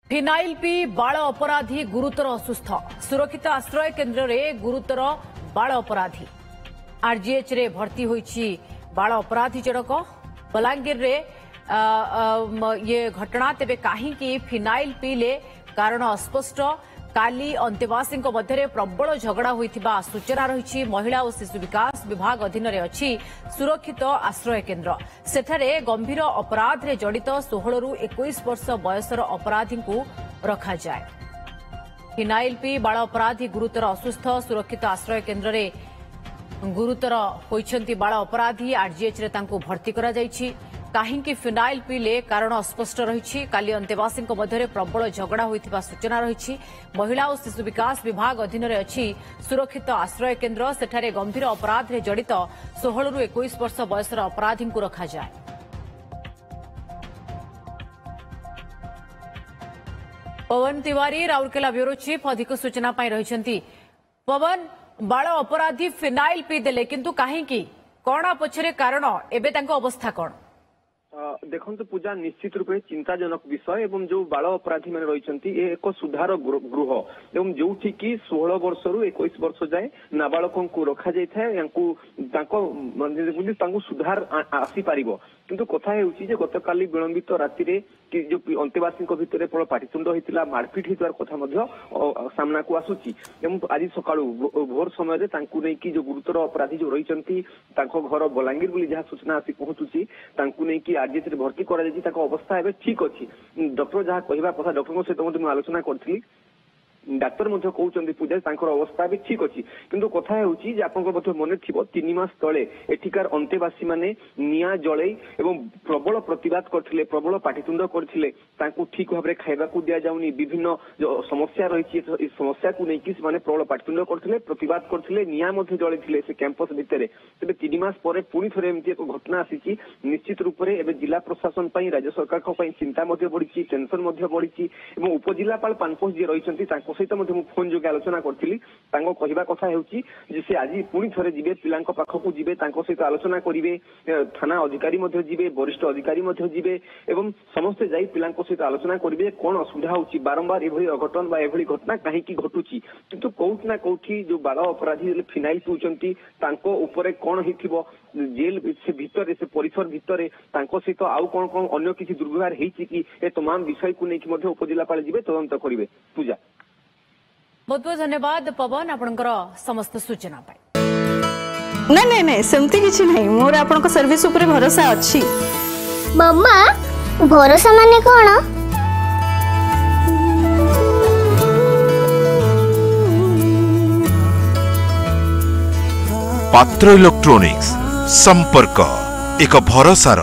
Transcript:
Phenyl P बाल अपराधी गुरुतर असुस्थ सुरक्षित आश्रय केन्द्र में गुरुतर बाल अपराधी आरजीएच रे भर्ती होईछि बाल अपराधी जनक बलांगीर रे ये घटना तेबे कहीं फिनाइल पीले कारण अस्पष्ट काली अंतेवासी मध्य प्रबल झगड़ा होता सूचना रही महिला और शिशु विकास विभाग अधीन में अच्छी सुरक्षित आश्रय केन्द्र सेठारे गंभीर अपराध रे जड़ित 16 रु 21 वर्ष बयसर अपराधी को रखा जाए। फिनाइल पी बाल अपराधी गुरुतर असुस्थ सुरक्षित आश्रय केन्द्र में गुरुतर होइछंती बाल अपराधी आरजीएच रे तांको भर्ती करा जायछि। कहीं फिनाइल पीले कारण अस्पष्ट रही काली अंतेवासी मध्य प्रबल झगड़ा होता सूचना रही महिला और शिशु विकास विभाग अधीन में अच्छी सुरक्षित आश्रय केन्द्र सेठारे गंभीर अपराध रे जड़ित 16 रु 21 वर्ष बयसर अपराधी को रखा जाए। पवन तिवारी राउरकेला ब्यूरो चीफ अधिक सूचना रही। पवन बाल अपराधी फिनाइल पी देले किंतु कहीं कौन पछरे कारण एबे तांको अवस्था कौन? देखो पूजा निश्चित रूप से चिंताजनक विषय एवं जो बाल अपराधी मैंने रही एक सुधार गृह एवं जो कि 16 वर्ष रु 21 वर्ष जाए नाबालकों को रखा जाए सुधार आसी पार किंतु कथा है गत काली विलंबित राति कि जो अंतेवासी भितर प्रबल पाटितुंड होता मारपिट होतार कथा सामना को आसूची आज सकाळु भोर समय नहीं जो गुरुतर अपराधी जो रही घर बलांगीर बोली जहाँ सूचना आसी पहुंचुची नहीं आरजीएच रे भर्ती करा अवस्था एवं ठीक अच्छी डॉक्टर जहाँ कहवा कथा डॉक्टर सहित आलोचना करी डाक्तर कहते पूजा अवस्था भी ठीक अच्छी किंतु कथा मन थी 3 मास तले एठिकार अंतेवासी माने निया जड़े एवं प्रबल प्रतिवाद करथिले प्रबल पाटितुंड करथिले ठीक भाव में खाइबा को दिया जाउनी विभिन्न जो समस्या रही समस्या को लेकिन से प्रबल पाटितुंड करथिले प्रतिवाद करथिले निया मध्ये जळैथिले से कैंपस भितर तेज 3 मास पर पुणी थे एमती एक घटना आसी निश्चित रूप से एवं जिला प्रशासन राज्य सरकार चिंता बढ़ी टेंशन बढ़ी उपजिलापाल पानपोष जी रही सहित फोन जोगे आलोचना करी कहवा कथा से आज पुणी थे जी पिला पाखक जी सहित आलोचना करेंगे थाना अधिकारी जी वरिष्ठ अधिकारी जी एवं समस्ते जाई पिला सहित आलोचना करेंगे कौन असुविधा होची बारंबार एभली अघटन बा एभली घटना कहीं घटुची किंतु कौटी ना कौटी जो बाल अपराधी फिनाइल पिउचंती तांको उपरे कौन हिथिबो जेल से भितर से परिसर भितर सहित आउ कौन कौन अन्य किसी दुर्व्यवहार होईची कि ए तमाम विषय को लेकिन उपजिलापाल जी तदंत करेंगे। पूजा बहुत बहुत धन्यवाद पवन आपनकर समस्त सूचना पाई। नहीं नहीं सेमती किछि नहीं मोर आपनको सर्विस ऊपर भरोसा अछि। मम्मा भरोसा माने कोन? पात्र इलेक्ट्रॉनिक्स संपर्क एक भरोसार